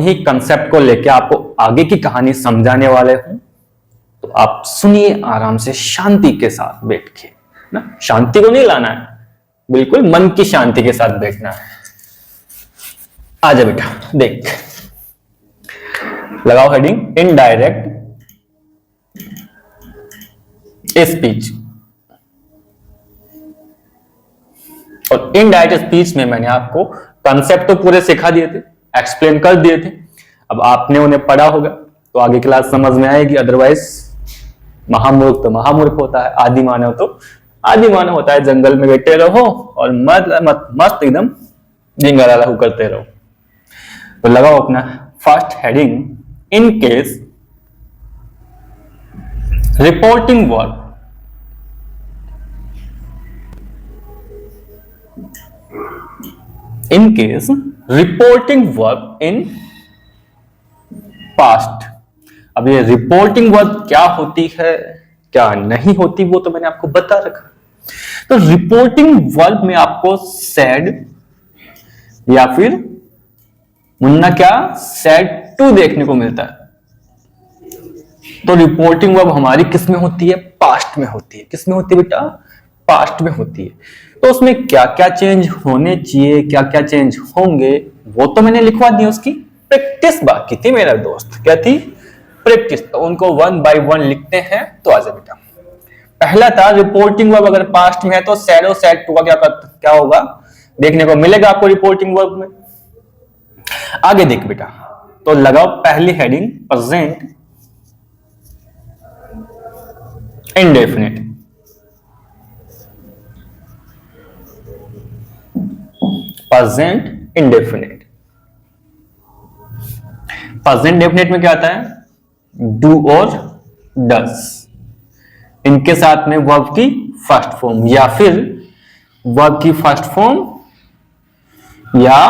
उन्हीं कंसेप्ट को लेकर आपको आगे की कहानी समझाने वाले हूं। तो आप सुनिए आराम से, शांति के साथ बैठ के ना। शांति को नहीं लाना है, बिल्कुल मन की शांति के साथ बैठना है। आजा बेटा, देख, लगाओ हेडिंग इनडायरेक्ट स्पीच। और इनडायरेक्ट स्पीच में मैंने आपको कंसेप्ट तो पूरे सिखा दिए थे, एक्सप्लेन कर दिए थे। अब आपने उन्हें पढ़ा होगा तो आगे क्लास समझ में आएगी। अदरवाइज महामूर्ख तो महामूर्ख होता है, आदि मानव तो आदि मानव होता है। जंगल में बैठे रहो और मस्त एकदम जिंगा लाला करते रहो। तो लगाओ अपना first heading, in case reporting work in case reporting work in past। अब ये रिपोर्टिंग वर्क क्या होती है क्या नहीं होती वो तो मैंने आपको बता रखा। तो रिपोर्टिंग वर्क में आपको सैड या फिर मुन्ना क्या सैड टू देखने को मिलता है। तो रिपोर्टिंग वर्क हमारी किस में होती है? पास्ट में होती है। किस में होती है बेटा? पास्ट में होती है। तो उसमें क्या क्या चेंज होने चाहिए, क्या क्या चेंज होंगे, वो तो मैंने लिखवा दिया। उसकी प्रैक्टिस बाकी थी मेरा दोस्त। क्या थी? प्रैक्टिस। तो उनको 1 by 1 लिखते हैं। तो आजा बेटा, पहला था रिपोर्टिंग वर्ब अगर पास्ट में है तो सैड और सैड टू का क्या होगा देखने को मिलेगा आपको रिपोर्टिंग वर्ब में। आगे देख बेटा, तो लगाओ पहली heading present indefinite. Present indefinite. Present indefinite में क्या आता है? डू और डस, इनके साथ में वर्ब की फर्स्ट फॉर्म या फिर वर्ब की फर्स्ट फॉर्म या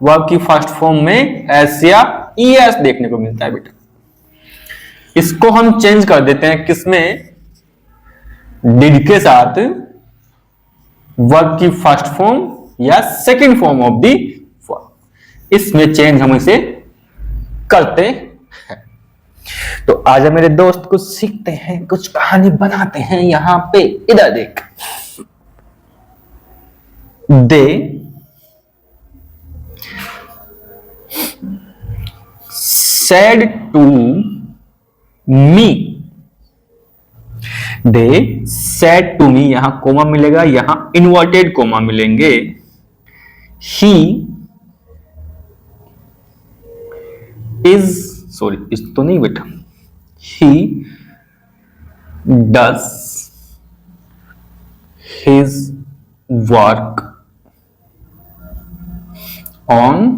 वर्ब की फर्स्ट फॉर्म में एस या ईएस देखने को मिलता है बेटा। इसको हम चेंज कर देते हैं किसमें? डिड के साथ वर्ब की फर्स्ट फॉर्म या second form of the verb. इसमें चेंज हम इसे करते हैं। तो आजा मेरे दोस्त कुछ सीखते हैं, कुछ कहानी बनाते हैं। यहां पे इधर देख, दे said to me। They said to me, यहां कोमा मिलेगा, यहां इन्वर्टेड कोमा मिलेंगे। he is, सॉरी इस तो नहीं बेटा, he does his work on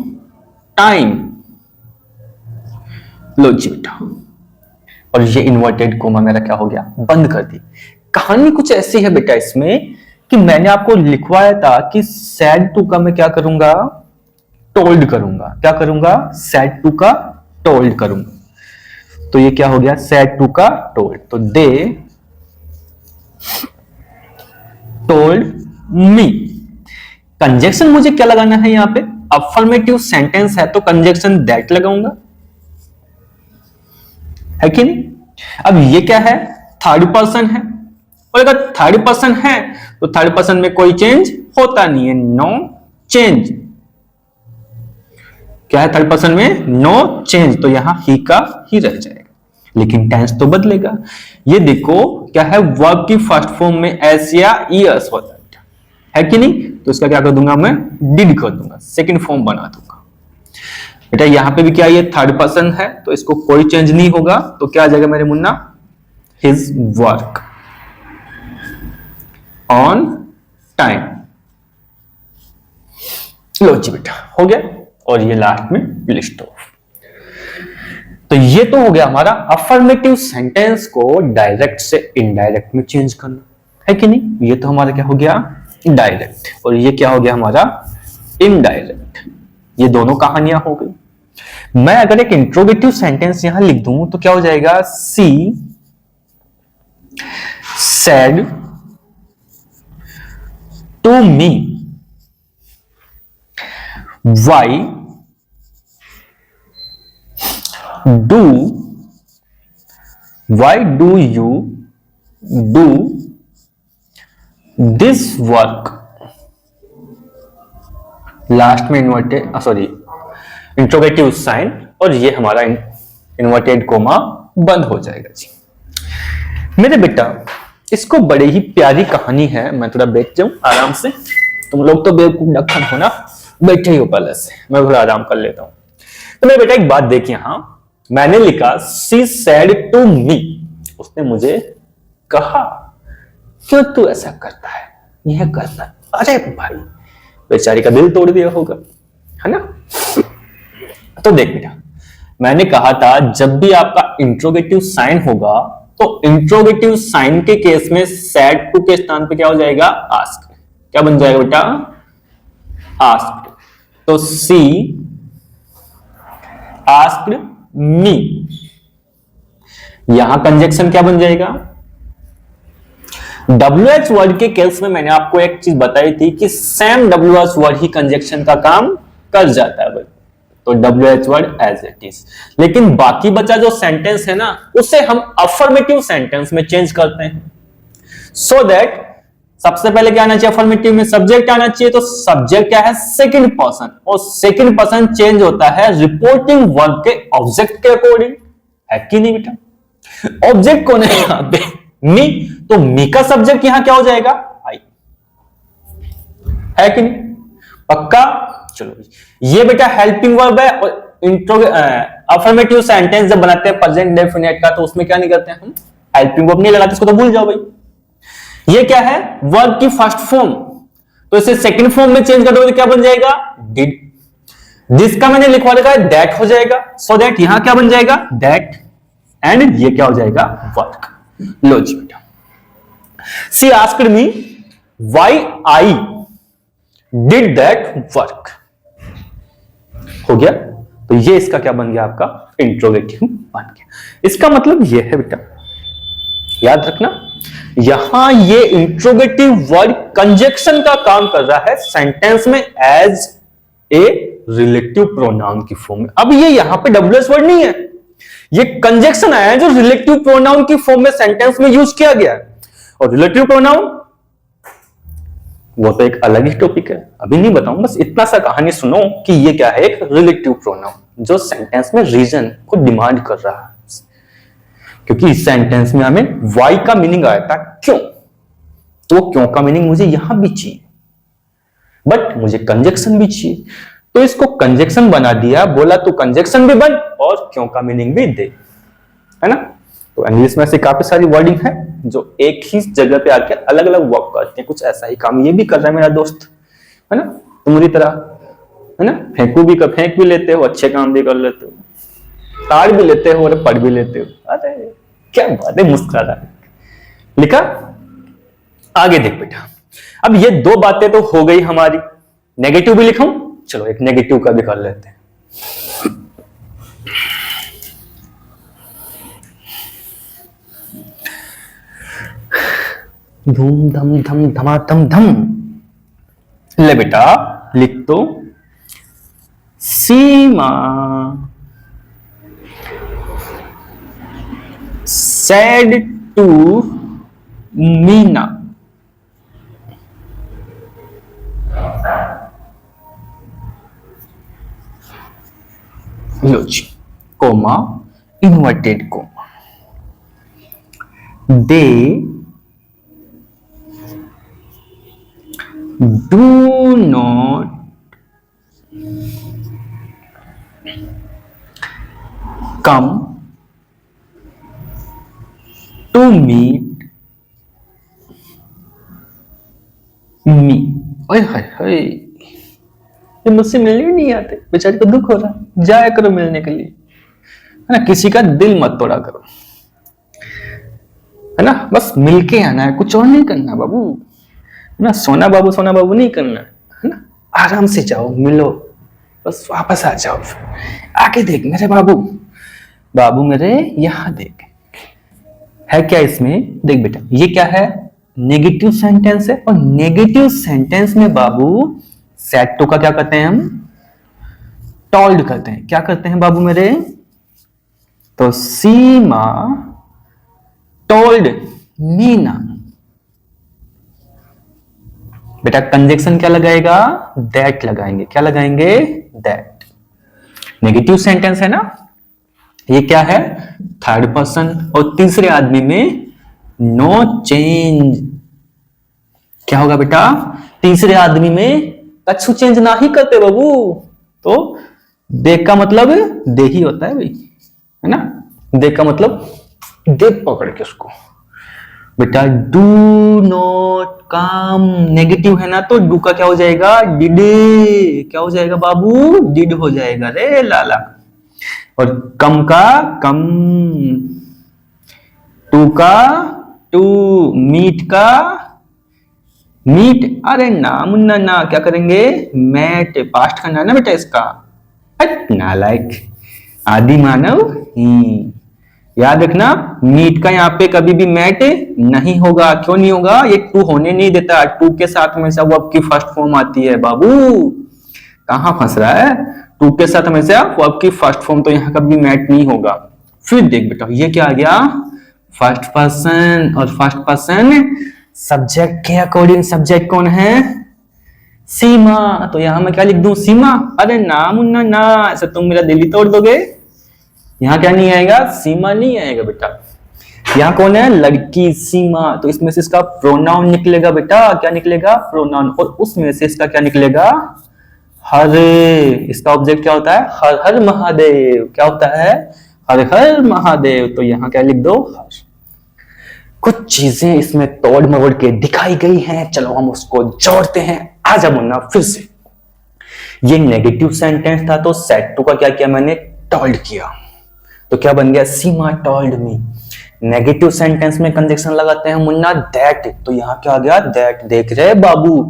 time। लो जी बेटा, और ये इन्वर्टेड कोमा मेरा क्या हो गया? बंद कर दी। कहानी कुछ ऐसी है बेटा इसमें कि मैंने आपको लिखवाया था कि सैड टू का मैं क्या करूंगा? टोल्ड करूंगा। क्या करूंगा? सैड टू का टोल्ड करूंगा। तो ये क्या हो गया? सैड टू का टोल्ड। तो दे टोल्ड मी। कंजक्शन मुझे क्या लगाना है यहां पे? अफर्मेटिव सेंटेंस है तो कंजक्शन दैट लगाऊंगा, है कि नहीं? अब ये क्या है? थर्ड पर्सन है, और अगर थर्ड पर्सन है तो थर्ड पर्सन में कोई चेंज होता नहीं है, नो चेंज। क्या है थर्ड पर्सन में? No change. तो यहां ही का ही रह जाएगा, लेकिन टेंस तो बदलेगा। ये देखो क्या है? वर्ब की फर्स्ट फॉर्म में एस या ईएस होता है कि नहीं? तो इसका क्या कर दूंगा मैं? डिड कर दूंगा, सेकंड फॉर्म बना दूंगा। बेटा यहां पे भी क्या ये थर्ड पर्सन है तो इसको कोई चेंज नहीं होगा। तो क्या आ जाएगा मेरे मुन्ना? His work on time. लो जी बेटा, हो गया। और ये लास्ट में लिस्ट ऑफ। तो ये तो हो गया हमारा अफर्मेटिव सेंटेंस को डायरेक्ट से इनडायरेक्ट में चेंज करना, है कि नहीं? ये तो हमारा क्या हो गया? डायरेक्ट। और ये क्या हो गया हमारा? इनडायरेक्ट। ये दोनों कहानियां हो गई। मैं अगर एक इंट्रोगेटिव सेंटेंस यहां लिख दूं तो क्या हो जाएगा? She said to me why do, why do you do this work, last में इन्वर्टेड सॉरी इंट्रोगेटिव साइन, और ये हमारा इन्वर्टेड कोमा बंद हो जाएगा जी। मेरे बेटा इसको बड़ी ही प्यारी कहानी है, मैं थोड़ा बैठ जाऊं आराम से, तुम लोग तो बेवकूफ ढक्कन हो ना, बैठे ही हो पहले से, मैं थोड़ा आराम कर लेता हूं। तो मेरे बेटा एक बात देखिए, यहां मैंने लिखा शी सेड टू मी, उसने मुझे कहा, क्यों तू ऐसा करता है, यह करता, अरे भाई बेचारी का दिल तोड़ दिया होगा, है ना। तो देख बेटा, मैंने कहा था जब भी आपका इंट्रोगेटिव साइन होगा तो इंट्रोगेटिव साइन के केस में सेड टू के स्थान पे क्या हो जाएगा, आस्क, क्या बन जाएगा बेटा, आस्क्ड। तो सी आस्क्ड मी, यहां कंजक्शन क्या बन जाएगा, WH वर्ड के केस में मैंने आपको एक चीज बताई थी कि सेम WH वर्ड ही कंजक्शन का काम कर जाता है भाई, तो WH word as it is. लेकिन बाकी बचा जो सेंटेंस है ना, उसे हम अफर्मेटिव सेंटेंस में चेंज करते हैं, सो दैट सबसे पहले क्या आना चाहिए, अफर्मेटिव में सब्जेक्ट आना चाहिए, तो सब्जेक्ट क्या है, सेकंड पर्सन, और सेकंड पर्सन चेंज होता है रिपोर्टिंग वर्ब के ऑब्जेक्ट के अकॉर्डिंग, है कि नहीं बेटा। ऑब्जेक्ट कौन है यहां पे, मी, तो मी का सब्जेक्ट यहां क्या हो जाएगा, आई, है कि नहीं, पक्का। चलो ये बेटा हेल्पिंग वर्ब है, और अफर्मेटिव सेंटेंस जब बनाते हैं प्रेजेंट डेफिनेट का, तो उसमें क्या नहीं करते हैं हम, हेल्पिंग वर्ब नहीं लगाते, इसको तो भूल जाओ भाई। ये क्या है, वर्ब की फर्स्ट फॉर्म, तो इसे सेकंड फॉर्म में चेंज कर दो तो क्या बन जाएगा, डिड। जिसका मैंने लिखवा रखा है दैट हो जाएगा, सो दैट यहां क्या बन जाएगा, दैट, एंड ये क्या हो जाएगा, वर्क। लो जी बेटा, she asked me why I did that work, हो गया। तो ये इसका क्या बन गया, आपका इंट्रोगेटिव बन गया। इसका मतलब ये है बेटा, याद रखना, यहां ये इंट्रोगेटिव वर्ड कंजक्शन का काम कर रहा है सेंटेंस में एज ए रिलेटिव प्रोनाउन की फॉर्म में। अब ये यहां पे WH वर्ड नहीं है, ये कंजक्शन आया है जो रिलेटिव प्रोनाउन की फॉर्म में सेंटेंस में यूज किया गया है। और रिलेटिव प्रोनाउन वो तो एक अलग ही टॉपिक है, अभी नहीं बताऊं, बस इतना सा कहानी सुनो कि ये क्या है, एक रिलेटिव प्रोनाउन जो सेंटेंस में रीजन को डिमांड कर रहा है। क्योंकि इस सेंटेंस में हमें वाई का मीनिंग आया था क्यों, तो क्यों का मीनिंग मुझे यहां भी चाहिए, बट मुझे कंजक्शन भी चाहिए, तो इसको कंजक्शन बना दिया, बोला तो कंजक्शन भी बन और क्यों का मीनिंग भी दे, है ना। तो इंग्लिश में से काफी सारी वर्डिंग है जो एक ही जगह पे आके अलग अलग वर्क करते हैं, कुछ ऐसा ही काम ये भी कर रहा है मेरा दोस्त, है ना, तुम्हारी तरह, है ना, फेंक भी लेते हो, अच्छे काम भी कर लेते हो, ताड़ भी लेते हो और पढ़ भी लेते हो, अरे क्या बात है, मुस्कुरा लिखा। आगे देख बेटा, अब ये दो बातें तो हो गई हमारी, नेगेटिव भी लिखाऊं, चलो एक नेगेटिव का भी कर लेते हैं। धूम धम धम धमाधम धम, ले बेटा लिख दो, सीमा said to मीना, लो जी, comma inverted comma, they do not come to meet me। ओए हाय हाय, ये मुझसे मिलने नहीं आते, बेचारी को दुख हो रहा है, जाया करो मिलने के लिए, है ना, किसी का दिल मत तोड़ा करो, है ना, बस मिलके आना है, कुछ और नहीं करना बाबू, ना सोना बाबू नहीं करना, है ना, आराम से जाओ, मिलो, बस वापस आ जाओ, आके देख मेरे बाबू मेरे, यहां देख, है क्या इसमें, देख बेटा ये क्या है, नेगेटिव सेंटेंस है, और नेगेटिव सेंटेंस में बाबू सेड टू का क्या करते हैं हम, टोल्ड करते हैं, क्या करते हैं बाबू मेरे, तो सीमा टोल्ड मीना। बेटा कंजक्शन क्या लगाएगा, दैट लगाएंगे। क्या लगाएंगे, दैट। नेगेटिव सेंटेंस है ना, ये क्या है, थर्ड पर्सन और तीसरे आदमी में नो चेंज। क्या होगा बेटा, तीसरे आदमी में कछु चेंज ना ही करते बाबू। तो दे का मतलब दे ही होता है भाई, है ना। दे का मतलब दे पकड़ के उसको। बेटा डू नॉट कम नेगेटिव है ना, तो डू का क्या हो जाएगा, डिड। क्या हो जाएगा बाबू, डिड हो जाएगा रे लाला। और कम का कम, टू का टू, मीट का मीट। अरे ना मुन्ना ना, क्या करेंगे, मैट। पास्ट का ना बेटा इसका, नालायक आदि मानव ही। याद रखना, मीट का यहाँ पे कभी भी मैट नहीं होगा। क्यों नहीं होगा, ये टू होने नहीं देता। टू के साथ हमेशा वर्ब की फर्स्ट फॉर्म आती है बाबू। कहां फंस रहा है, टू के साथ हमेशा वर्ब की फर्स्ट फॉर्म, तो यहाँ कभी मैट नहीं होगा। फिर देख बेटा ये क्या आ गया, फर्स्ट पर्सन। और फर्स्ट पर्सन सब्जेक्ट के अकॉर्डिंग सब्जेक्ट कौन है, सीमा। तो यहां मैं क्या लिख दूं, सीमा। अरे ना मुन्ना ना, ऐसे तुम मेरा दिल ही तोड़ दोगे। यहां क्या नहीं आएगा, सीमा नहीं आएगा बेटा। यहां कौन है, लड़की सीमा। तो इसमें से इसका प्रोनाउन निकलेगा बेटा। क्या निकलेगा, प्रोनाउन। और उसमें से इसका क्या निकलेगा, हर। इसका ऑब्जेक्ट क्या होता है, हर हर महादेव। क्या होता है, हर हर महादेव। तो यहां क्या लिख दो, हर। कुछ चीजें इसमें तोड़ मरोड़ के दिखाई गई हैं, चलो हम उसको जोड़ते हैं। आजा मुन्ना फिर से। ये नेगेटिव सेंटेंस था, तो सेट टू का क्या किया मैंने, टोल्ड किया। तो क्या बन गया, सीमा टोल्ड मी। नेगेटिव सेंटेंस में कंजक्शन लगाते हैं मुन्ना, दैट। तो यहां क्या आ गया, दैट। देख रहे बाबू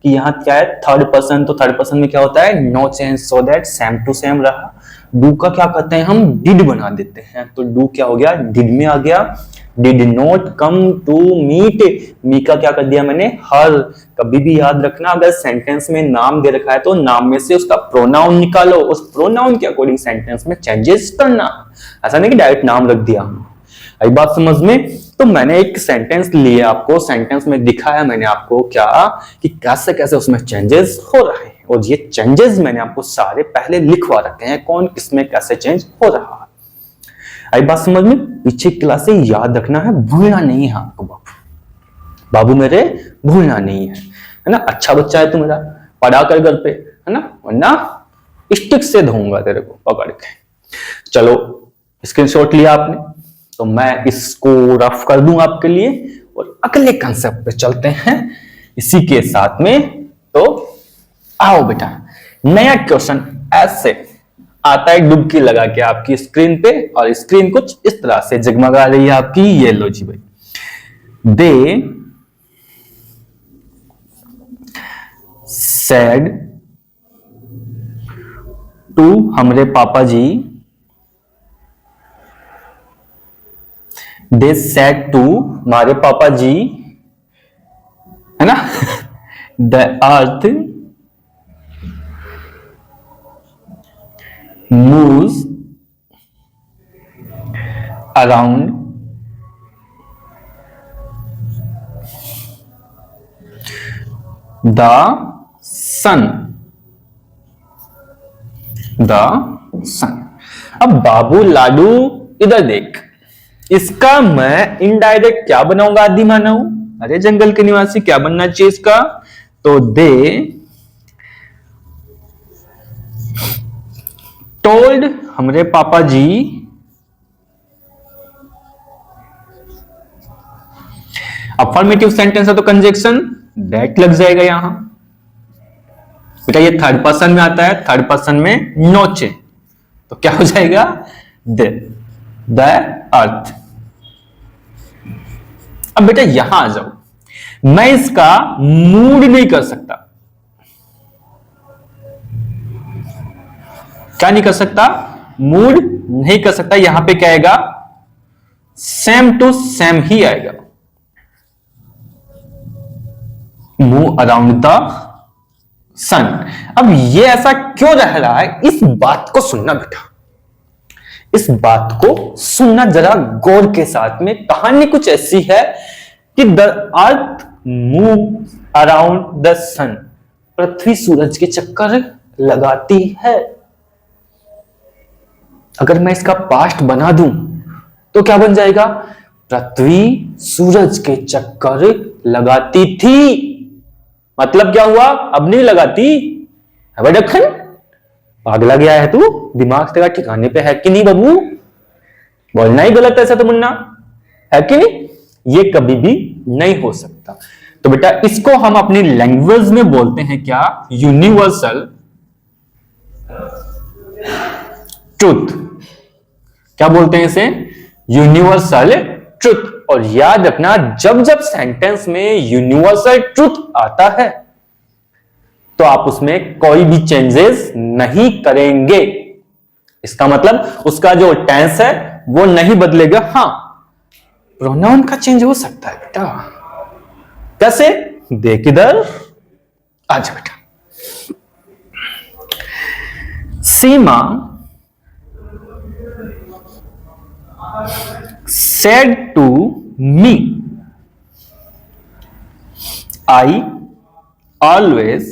कि यहाँ क्या है, थर्ड पर्सन। तो थर्ड पर्सन में क्या होता है, no change, so that same to same रहा। डू का क्या करते हैं हम, डिड बना देते हैं। तो डू क्या हो गया, डिड में आ गया। Did not come to meet, me का क्या कर दिया मैंने, हर। कभी भी याद रखना, अगर सेंटेंस में नाम दे रखा है तो नाम में से उसका प्रोनाउन निकालो, उस प्रोनाउन के अकॉर्डिंग सेंटेंस में चेंजेस करना। ऐसा नहीं कि डायरेक्ट नाम रख दिया। आई बात समझ में। तो मैंने एक सेंटेंस लिए आपको, सेंटेंस में दिखाया मैंने आपको क्या, कि कैसे कैसे उसमें चेंजेस हो रहे हैं। और ये चेंजेस मैंने आपको सारे पहले लिखवा रखे हैं, कौन किसमें कैसे चेंज हो रहा है। आई बात समझ में। पीछे क्लास से याद रखना है, भूलना नहीं है आपको बाबू। बाबू मेरे भूलना नहीं है ना। अच्छा बच्चा है तू मेरा, पढ़ा कर घर पे, है ना, वरना स्टिक से धोऊंगा तेरे को पकड़ के। चलो स्क्रीनशॉट लिया आपने, तो मैं इसको रफ कर दूं आपके लिए और अगले कंसेप्ट पे चलते हैं इसी के साथ में। तो आओ बेटा, नया क्वेश्चन ऐसे आता है डुबकी लगा के आपकी स्क्रीन पे, और स्क्रीन कुछ इस तरह से जगमगा रही है आपकी। ये लो जी भाई, दे सेड टू हमरे पापा जी, दे सेड टू हमारे पापा जी, है ना, the earth moves around the sun, अब बाबू लाडू इधर देख, इसका मैं इनडायरेक्ट क्या बनाऊंगा, आदि मानव। अरे जंगल के निवासी क्या बनना चाहिए इसका, तो दे टोल्ड हमरे पापा जी, अफर्मेटिव सेंटेंस है तो कंजक्शन दैट लग जाएगा यहां। बेटा ये थर्ड पर्सन में आता है, थर्ड पर्सन में नोचे, तो क्या हो जाएगा, द अर्थ। अब बेटा यहां आ जाओ, मैं इसका मूड नहीं कर सकता। क्या नहीं कर सकता, मूड नहीं कर सकता। यहां पे क्या आएगा, सेम टू सेम ही आएगा। मूव अराउंड द सन। अब ये ऐसा क्यों रह रहा है, इस बात को सुनना बेटा। इस बात को सुनना जरा गौर के साथ में। कहानी कुछ ऐसी है कि the earth move around the sun, पृथ्वी सूरज के चक्कर लगाती है। अगर मैं इसका पास्ट बना दूं तो क्या बन जाएगा? पृथ्वी सूरज के चक्कर लगाती थी। मतलब क्या हुआ? अब नहीं लगाती। डखन पागला गया है तू? दिमाग तेरा ठिकाने पे है कि नहीं बाबू? बोलना ही गलत है ऐसा तो मुन्ना, है कि नहीं? ये कभी भी नहीं हो सकता। तो बेटा इसको हम अपनी लैंग्वेज में बोलते हैं क्या? Universal truth. क्या बोलते हैं इसे? Universal truth. और याद रखना, जब जब सेंटेंस में यूनिवर्सल ट्रुथ आता है तो आप उसमें कोई भी चेंजेस नहीं करेंगे। इसका मतलब उसका जो टेंस है वो नहीं बदलेगा। हाँ, प्रोनाउन का चेंज हो सकता है बेटा। कैसे? देख इधर, आजा बेटा। सीमा said to me, I always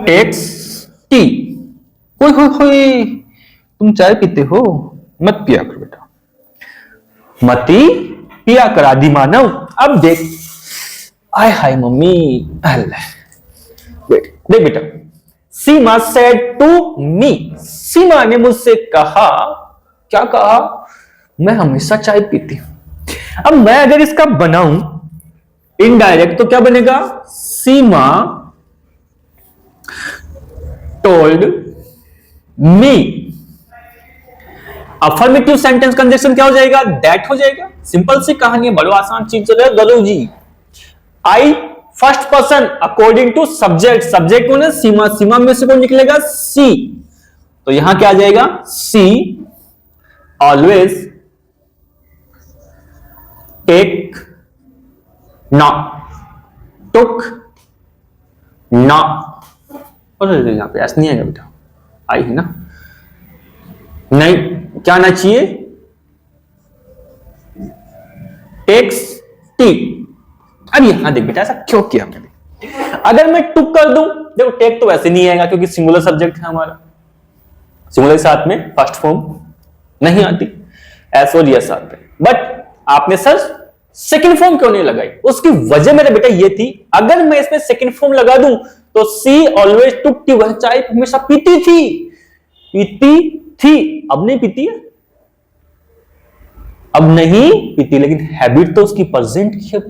takes tea। होय, तुम चाय पीते हो? मत पिया करो बेटा, मती पिया कर आदि मानव। अब देख, आय हाय मम्मी, देख बेटा, सीमा said to me, सीमा ने मुझसे कहा। क्या कहा? मैं हमेशा चाय पीती हूं। अब मैं अगर इसका बनाऊं इनडायरेक्ट तो क्या बनेगा? Seema told me. Affirmative sentence conjunction क्या हो जाएगा? दैट हो जाएगा। सिंपल सी कहानी है, बड़ो आसान चीज है गरु जी। I first person according to subject. Subject कौन है? सीमा। सीमा में से कौन निकलेगा? सी। तो यहां क्या आ जाएगा? सी ऑलवेज टेक ना, टुक ना। और यहां पे ऐसा नहीं आएगा बेटा, आई है ना? नहीं, क्या आना चाहिए? Takes T. अब यहां देख बेटा, ऐसा क्यों किया मैंने? अगर मैं टुक कर दूं, देखो टेक तो वैसे नहीं आएगा क्योंकि सिंगुलर सब्जेक्ट है हमारा। सिंगुलर के साथ में फर्स्ट फॉर्म नहीं आती, एस और यस आते। बट आपने सर सेकंड फॉर्म क्यों नहीं लगाई? उसकी वजह मेरे बेटा ये थी, अगर मैं इसमें सेकंड फॉर्म लगा दूं तो सी ऑलवेज टुक टी, वह चाय हमेशा पीती थी। अब नहीं पीती है, अब नहीं पीती, लेकिन हैबिट तो उसकी प्रेजेंट की है।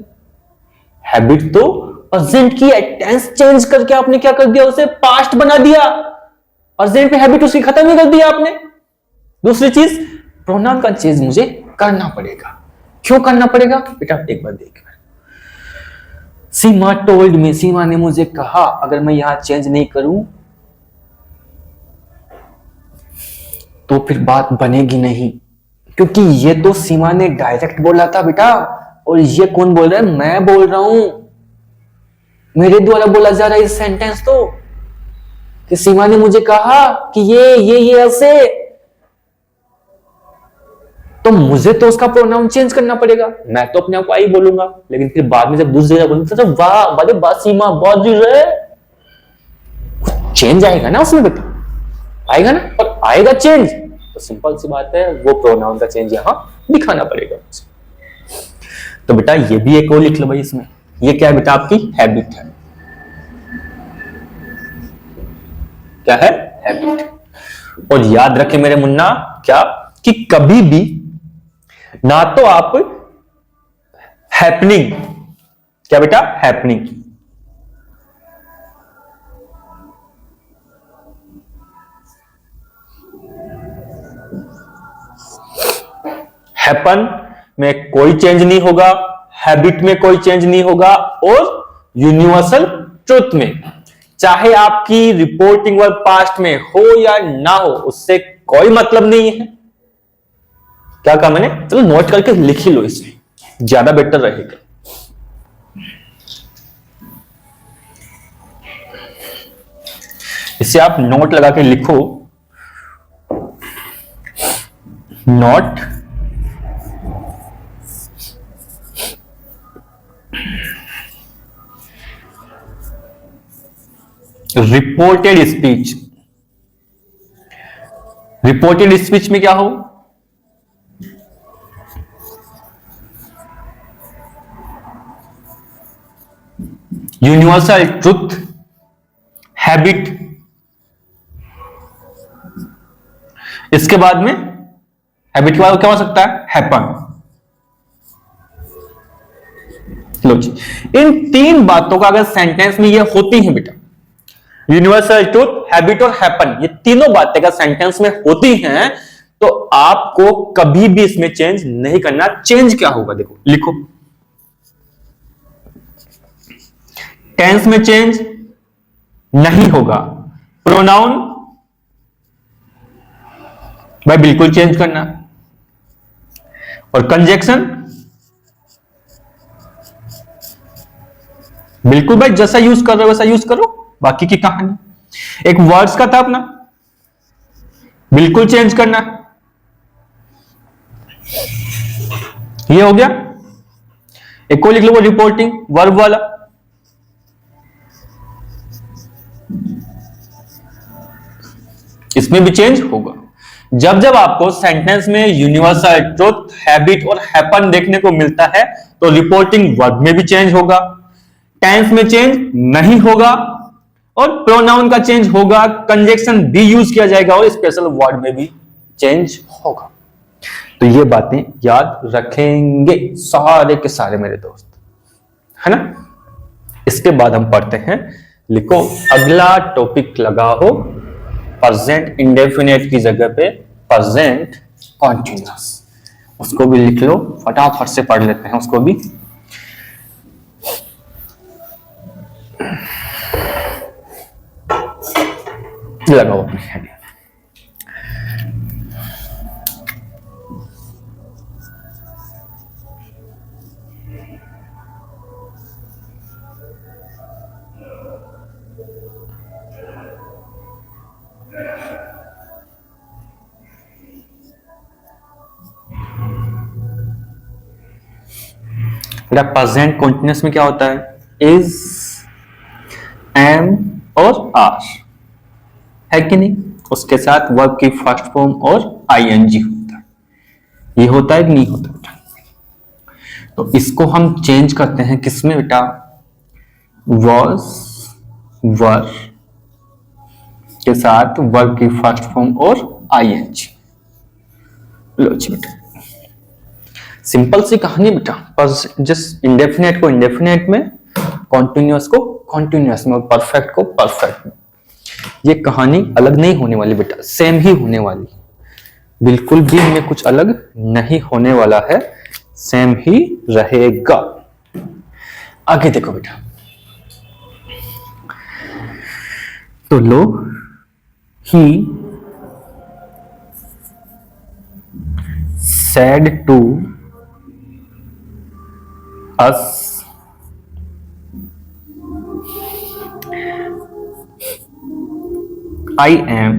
हैबिट तो प्रेजेंट की है। टेंस चेंज करके आपने क्या कर दिया? उसे पास्ट बना दिया। प्रेजेंट में हैबिट उसकी खत्म ही कर दिया आपने। दूसरी चीज, प्रोनाउन का चेंज मुझे करना पड़ेगा। क्यों करना पड़ेगा बेटा? एक बार देख, सीमा टोल्ड मी, सीमा ने मुझे कहा। अगर मैं यहां चेंज नहीं करूं तो फिर बात बनेगी नहीं, क्योंकि ये तो सीमा ने डायरेक्ट बोला था बेटा, और ये कौन बोल रहा है? मैं बोल रहा हूं, मेरे द्वारा बोला जा रहा है इस सेंटेंस तो, कि सीमा ने मुझे कहा कि ये ऐसे, तो मुझे तो उसका प्रोनाउन चेंज करना पड़ेगा। मैं तो अपने आप को आई बोलूंगा, लेकिन फिर बाद में जब दूसरी जगह बोलूंगा तो वाह बड़े बा सीमा बहुत जी रहे, कुछ चेंज आएगा ना उसमें बेटा, आएगा ना? और आएगा चेंज तो सिंपल सी बात है, वो प्रोनाउन का चेंज यहां दिखाना पड़ेगा। तो बेटा ये भी एक और लिख लो भाई इसमें। ये क्या है बेटा? आपकी हैबिट है। क्या है? हैबिट। और याद रखें मेरे मुन्ना, क्या कि कभी भी ना तो आप हैपनिंग, क्या बेटा? हैपनिंग, हैपन में कोई चेंज नहीं होगा, हैबिट में कोई चेंज नहीं होगा, और यूनिवर्सल ट्रुथ में चाहे आपकी रिपोर्टिंग वर्ब पास्ट में हो या ना हो, उससे कोई मतलब नहीं है। क्या कहा मैंने? चलो नोट करके लिख ही लो, इसे ज्यादा बेटर रहेगा। इसे आप नोट लगा के लिखो, not reported speech. Reported speech में क्या हो, यूनिवर्सल ट्रुथ, हैबिट, इसके बाद में हैबिट के बाद क्या हो सकता है, हैपन। लो जी, इन तीन बातों का अगर सेंटेंस में ये होती है बेटा, यूनिवर्सल ट्रुथ, हैबिट और हैपन, ये तीनों बातें अगर सेंटेंस में होती हैं तो आपको कभी भी इसमें चेंज नहीं करना। चेंज क्या होगा, देखो लिखो, टेंस में चेंज नहीं होगा, प्रोनाउन भाई बिल्कुल चेंज करना, और कंजक्शन बिल्कुल भाई जैसा यूज कर रहे हो वैसा यूज करो, बाकी की कहानी। एक वर्ड्स का था अपना, बिल्कुल चेंज करना, ये हो गया। एक को लिख लो, वो रिपोर्टिंग वर्ब वाला, इसमें भी चेंज होगा। जब जब आपको सेंटेंस में यूनिवर्सल ट्रुथ, हैबिट और हैपन देखने को मिलता है तो रिपोर्टिंग वर्ब में भी चेंज होगा, टेंस में चेंज नहीं होगा, और प्रोनाउन का चेंज होगा, कंजक्शन भी यूज किया जाएगा, और स्पेशल वर्ड में भी चेंज होगा। तो ये बातें याद रखेंगे सारे के सारे मेरे दोस्त, है ना। इसके बाद हम पढ़ते हैं, लिखो अगला टॉपिक लगाओ, प्रेजेंट इंडेफिनिट की जगह पे प्रेजेंट कॉन्टिन्यूअस। उसको भी लिख लो, फटाफट से पढ़ लेते हैं उसको भी। लगाओ अपनी हेडिंग। प्रेजेंट कॉन्टिन्यूअस में क्या होता है, इज, एम और आर, है कि नहीं। उसके साथ वर्ब की फर्स्ट फॉर्म और आईएनजी होता है। ये होता है कि नहीं होता बेटा। तो इसको हम चेंज करते हैं किसमें बेटा, वॉज, वर के साथ वर्ब की फर्स्ट फॉर्म और आईएनजी। लो जी बेटा, सिंपल सी कहानी बेटा, बस जस्ट इंडेफिनेट को इंडेफिनेट में, कॉन्टिन्यूअस को कॉन्टिन्यूअस में, और परफेक्ट को परफेक्ट में। ये कहानी अलग नहीं होने वाली बेटा, सेम ही होने वाली, बिल्कुल भी इनमें कुछ अलग नहीं होने वाला है, सेम ही रहेगा। आगे देखो बेटा, तो लो, ही said to us I am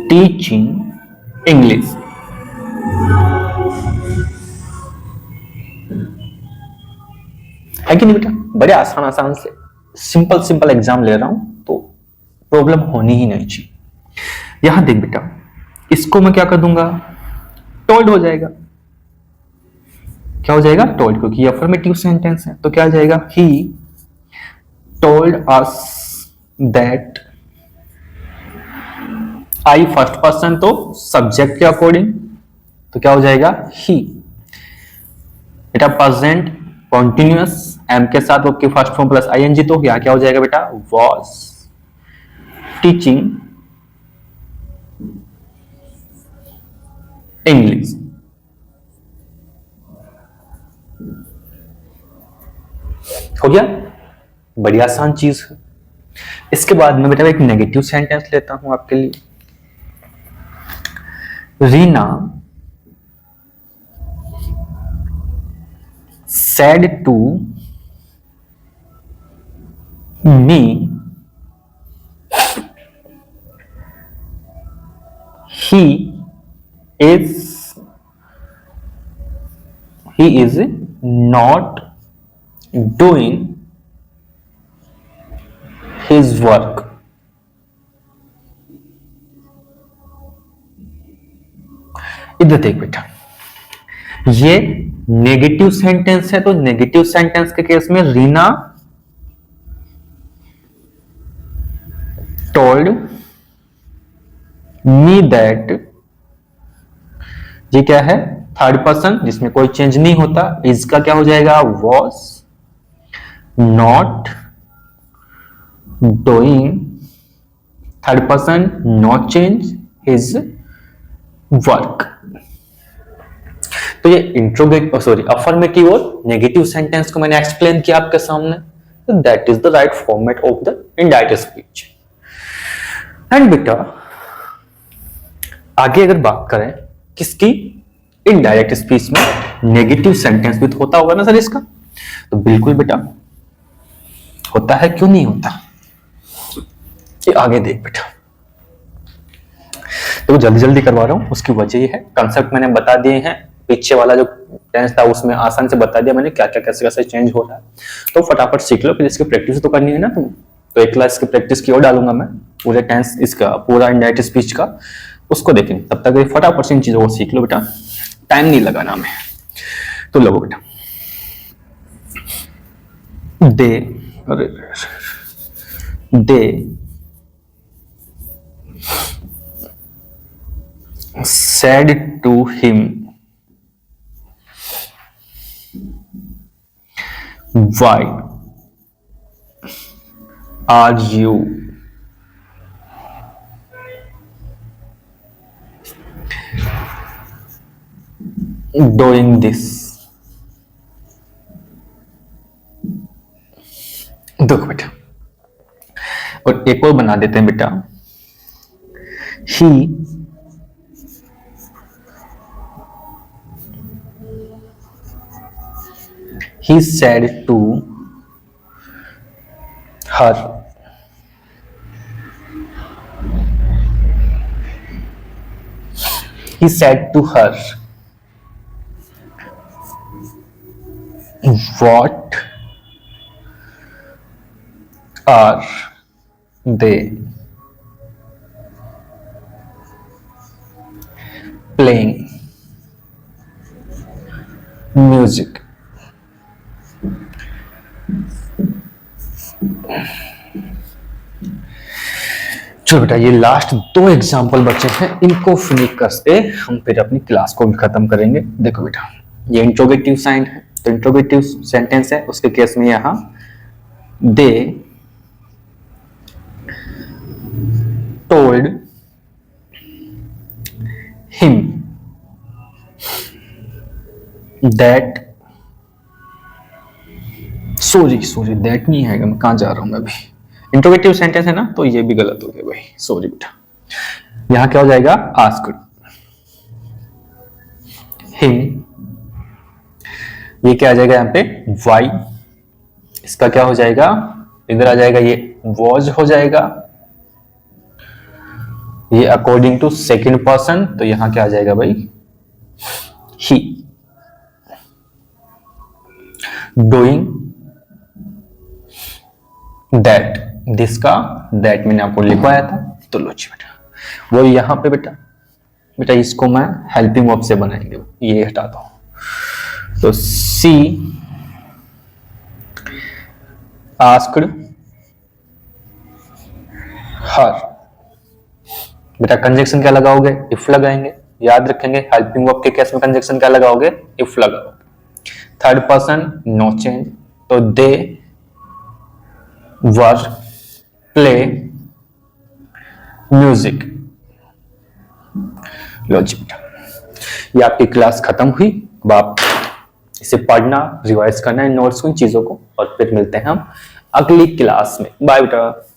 teaching English। है कि नहीं बेटा, बड़े आसान आसान से सिंपल सिंपल एग्जाम ले रहा हूं तो प्रॉब्लम होनी ही नहीं चाहिए। यहां देख बेटा, इसको मैं क्या कर दूंगा, टोल्ड हो जाएगा। क्या हो जाएगा, टोल्ड, क्योंकि ये अफर्मेटिव सेंटेंस है। तो क्या आ जाएगा, he told us that, I first person तो सब्जेक्ट के अकॉर्डिंग, तो क्या हो जाएगा, ही। बेटा प्रेजेंट कॉन्टिन्यूअस, एम के साथ उसकी फर्स्ट फॉर्म प्लस आईएनजी, तो यहां क्या हो जाएगा बेटा, वॉज टीचिंग इंग्लिश। हो गया, बड़ी आसान चीज है। इसके बाद में बेटा एक नेगेटिव सेंटेंस लेता हूं आपके लिए। Reena said to me he is not doing his work. इधर देख बेटा, ये नेगेटिव सेंटेंस है, तो नेगेटिव सेंटेंस के केस में रीना टोल्ड मी दैट, ये क्या है, थर्ड पर्सन जिसमें कोई चेंज नहीं होता, इसका क्या हो जाएगा, was not doing, third person not change his work. तो ये इंट्रोगेटिव अफर्मेटिव और नेगेटिव सेंटेंस को मैंने एक्सप्लेन किया आपके सामने। That is the right format of the indirect speech. And बेटा आगे अगर बात करें किसकी, इनडायरेक्ट स्पीच में नेगेटिव सेंटेंस भी तो होता होगा ना सर इसका, तो बिल्कुल बेटा होता है, क्यों नहीं होता, ये आगे देख बेटा। तो जल्दी जल्दी करवा रहा हूं, उसकी वजह ये है, कंसेप्ट मैंने बता दिए हैं, पीछे वाला जो टेंस था उसमें आसान से बता दिया मैंने क्या क्या कैसे कैसे चेंज हो रहा है, तो फटाफट सीख लो, फिर इसकी प्रैक्टिस तो करनी है ना तुम। तो एक क्लास की प्रैक्टिस की और डालूंगा मैं, पूरे टेंस इसका पूरा इनडायरेक्ट स्पीच का, उसको देखेंगे, तब तक फटाफट से इन चीजों को सीख लो बेटा, टाइम नहीं लगाना हमें। तो लो बेटा, दे said to him, why are you doing this? देखो बेटा, और एक और बना देते हैं बेटा, he said to her, he said to her, what are they playing music? चलो बेटा, ये लास्ट दो एग्जाम्पल बचे हैं, इनको फिनिश करके हम फिर अपनी क्लास को भी खत्म करेंगे। देखो बेटा, ये इंट्रोगेटिव साइन है, तो इंट्रोगेटिव सेंटेंस है, उसके केस में यहां they told him that, sorry that नहीं है, मैं कहां जा रहा हूं मैं अभी, इंट्रोगेटिव सेंटेंस है ना, तो ये भी गलत हो गया भाई, सॉरी बेटा। यहां क्या हो जाएगा, आस्क्ड हिम, ये क्या आ जाएगा यहाँ पे, वाई, इसका क्या हो जाएगा, इधर आ जाएगा, ये वॉज हो जाएगा, ये अकॉर्डिंग टू सेकंड पर्सन, तो यहां क्या आ जाएगा भाई, ही, डूइंग दैट, दिस का दैट मैंने आपको लिखवाया था, तो लो जी बेटा, वो यहां पे बेटा इसको मैं हेल्पिंग वर्ब से बनाएंगे, ये हटा दो, तो सी आस्क्ड हर, बेटा कंजक्शन क्या लगाओगे, इफ लगाएंगे, याद रखेंगे हेल्पिंग वर्ब के केस में कंजक्शन क्या लगाओगे, इफ लगाओगे, थर्ड पर्सन नो चेंज, तो दे वर प्ले म्यूजिक। लो जी बेटा, ये आपकी क्लास खत्म हुई, अब आप इसे पढ़ना, रिवाइज करना है नोट्स को, इन चीजों को, और फिर मिलते हैं हम अगली क्लास में। बाय बेटा।